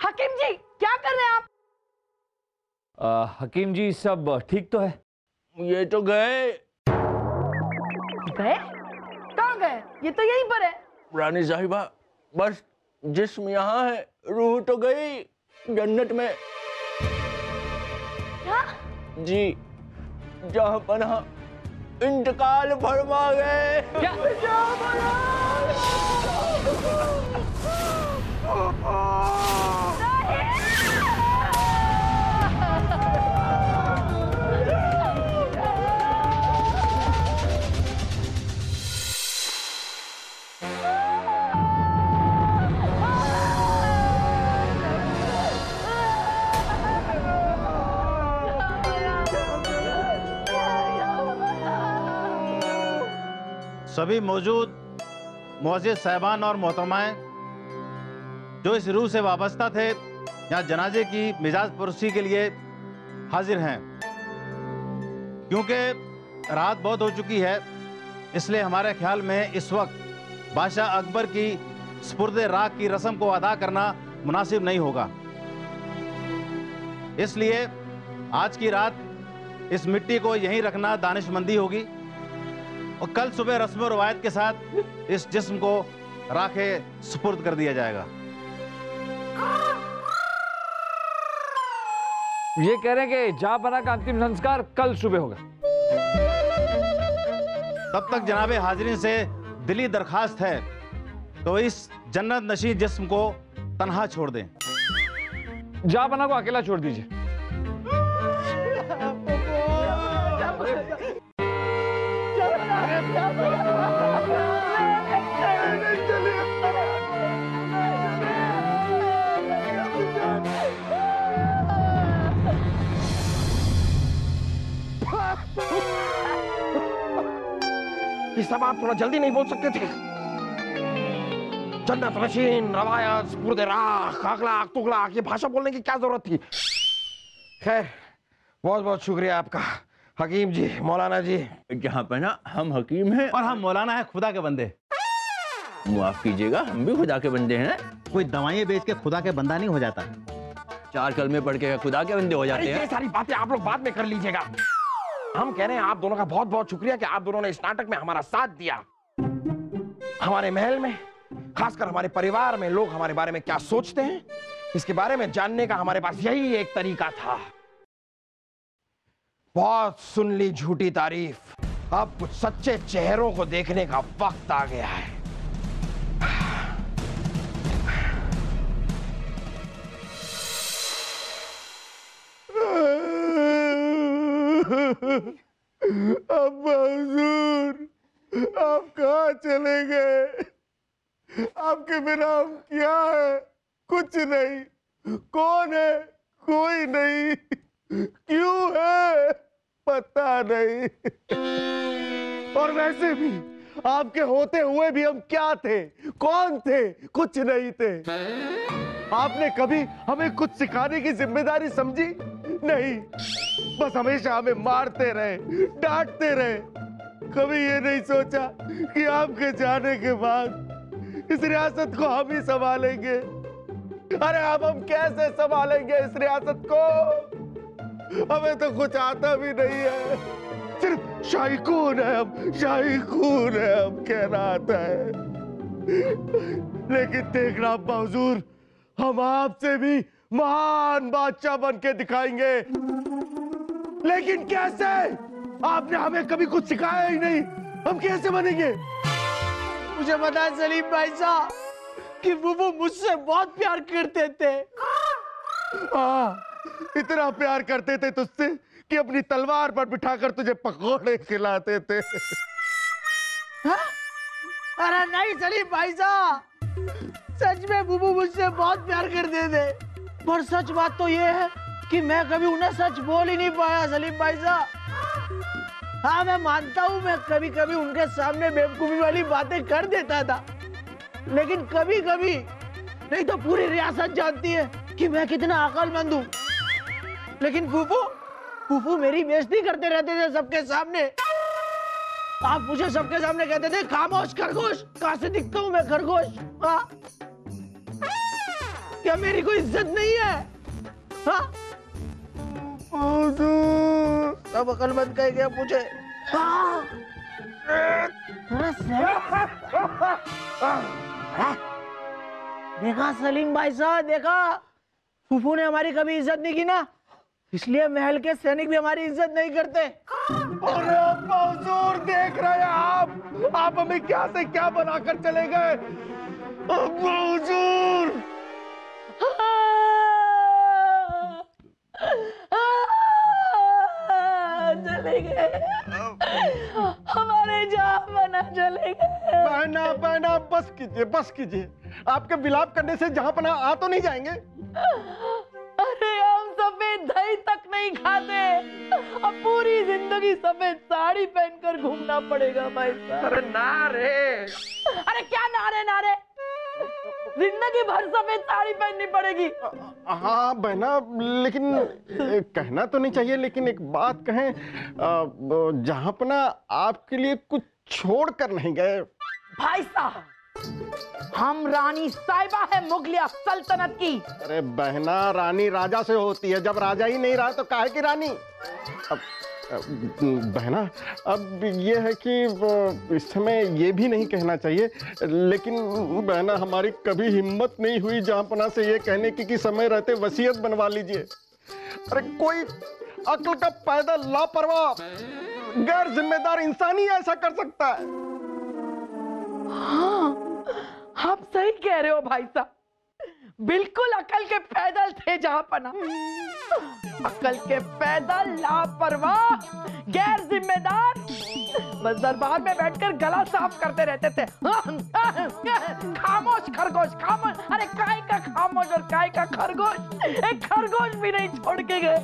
हकीम जी क्या कर रहे हैं आप? हकीम जी सब ठीक तो है? ये तो गए। गए? कहाँ गए? ये तो यहीं पर है। रानी साहिबा, बस जिस्म यहाँ है, रूह तो गई जन्नत में। क्या? जी, जहाँ पनाह इंतकाल फरमा गए। क्या? सभी मौजूद मुअज़्ज़िज़ साहिबान और मोहतरमाएं जो इस रूह से वाबस्ता थे, यहाँ जनाजे की मिजाज पुरसी के लिए हाजिर हैं। क्योंकि रात बहुत हो चुकी है, इसलिए हमारे ख्याल में इस वक्त बादशाह अकबर की स्पुर्दे राख की रस्म को अदा करना मुनासिब नहीं होगा। इसलिए आज की रात इस मिट्टी को यहीं रखना दानिशमंदी होगी और कल सुबह रस्म और रवायत के साथ इस जिस्म को राखे सुपुर्द कर दिया जाएगा। ये कह रहे हैं कि जहांपना का अंतिम संस्कार कल सुबह होगा। तब तक जनाबे हाजिरीन से दिली दरखास्त है तो इस जन्नत नशीं जिस्म को तन्हा छोड़ दें। जहांपना को अकेला छोड़ दीजिए। ये सब आप थोड़ा जल्दी नहीं बोल सकते थे? जन्नत नशीन, रवायत, स्पुर्दे राख, अखलाक, तुगलाक, ये भाषा बोलने की क्या जरूरत थी? खैर, बहुत बहुत शुक्रिया आपका हकीम जी, मौलाना जी। जहाँ पना हम हकीम हैं और हम मौलाना है खुदा के बंदे। माफ कीजिएगा, हम भी खुदा के बंदे हैं। कोई दवाइयाँ बेच के खुदा के बंदा नहीं हो जाता। 4 कलमे पढ़ के खुदा के बंदे हो जाते ये हैं। सारी बातें आप लोग बाद में कर लीजिएगा। हम कह रहे हैं आप दोनों का बहुत बहुत शुक्रिया कि आप दोनों ने इस नाटक में हमारा साथ दिया। हमारे महल में, खासकर हमारे परिवार में लोग हमारे बारे में क्या सोचते हैं, इसके बारे में जानने का हमारे पास यही एक तरीका था। बहुत सुन ली झूठी तारीफ, अब कुछ सच्चे चेहरों को देखने का वक्त आ गया है। अब्बा हुजूर, आप कहाँ चले गए? आपके बिना हम क्या है? कुछ नहीं। कौन है? कोई नहीं। क्यों है? पता नहीं। और वैसे भी आपके होते हुए भी हम क्या थे? कौन थे? कुछ नहीं थे। आपने कभी हमें कुछ सिखाने की जिम्मेदारी समझी? नहीं, बस हमेशा हमें मारते रहे, डांटते रहे। कभी ये नहीं सोचा कि आपके जाने के बाद इस रियासत को हम ही संभालेंगे। अरे अब हम कैसे संभालेंगे इस रियासत को? हमें तो कुछ आता भी नहीं है, सिर्फ शाही खून है हम, शाही खून है हम कहना आता है। लेकिन देखना अब्बा हुजूर, हम आपसे भी महान बादशाह बन के दिखाएंगे। लेकिन कैसे? आपने हमें कभी कुछ सिखाया ही नहीं, हम कैसे बनेंगे? मुझे पता है सलीम भाई साहब कि वो मुझसे बहुत प्यार करते थे। हाँ, इतना प्यार करते थे तुझसे कि अपनी तलवार पर बिठाकर तुझे पकौड़े खिलाते थे। हा? अरे नहीं सलीम भाई साहब, सच में बुबू मुझसे बहुत प्यार करते थे। पर सच बात तो ये है कि मैं कभी उन्हें सच बोल ही नहीं पाया सलीम भाई साहब। हाँ, मैं मानता हूँ मैं कभी कभी उनके सामने बेवकूफी वाली बातें कर देता था, लेकिन कभी कभी नहीं तो पूरी रियासत जानती है कि मैं कितना अक्लमंद हूँ। लेकिन फूफू मेरी बेइज्जती करते रहते थे सबके सामने। आप मुझे सबके सामने कहते थे खामोश खरगोश। कहां से दिखता हूं मैं खरगोश? हाँ? क्या मेरी कोई इज्जत नहीं है? हाँ? अब अकलमंद कह गया मुझे। हाँ? देखा सलीम भाई साहब, देखा फूफू ने हमारी कभी इज्जत नहीं की ना, इसलिए महल के सैनिक भी हमारी इज्जत नहीं करते। अरे अब्बा हुजूर, देख रहे हैं आप हमें क्या से क्या बनाकर चले गए। अब्बा हुजूर, चले गए, हमारे जान बना चले गए। बहना बहना बस कीजिए, बस कीजिए। आपके विलाप करने से जहां पना आ तो नहीं जाएंगे। अरे हम सफेद दही तक नहीं खाते, अब पूरी जिंदगी सफेद साड़ी पहनकर घूमना पड़ेगा भाई साहब। अरे नारे, अरे क्या नारे नारे, जिंदगी भर सफेद साड़ी पहननी पड़ेगी। हाँ बहना, लेकिन कहना तो नहीं चाहिए, लेकिन एक बात कहें, जहां पना आपके लिए कुछ छोड़ कर नहीं गए। भाई साहब, हम रानी साहिबा है मुगलिया सल्तनत की। अरे बहना, रानी राजा से होती है, जब राजा ही नहीं रहा तो काहे की रानी। अब बहना, अब ये है कि इस समय ये भी नहीं कहना चाहिए, लेकिन बहना हमारी कभी हिम्मत नहीं हुई जहाँपना से ये कहने की कि समय रहते वसीयत बनवा लीजिए। अरे कोई अक्ल का पैदा लापरवाह गैर जिम्मेदार इंसान ही ऐसा कर सकता है। हाँ, आप सही कह रहे हो भाई साहब, बिल्कुल अकल के पैदल थे जहां पना। अकल के पैदल, लापरवाह, गैर जिम्मेदार, बस दरबार में बैठकर गला साफ करते रहते थे। खामोश खरगोश, खामोश। अरे काय का खामोश और काय का खरगोश, एक खरगोश भी नहीं छोड़ के गए।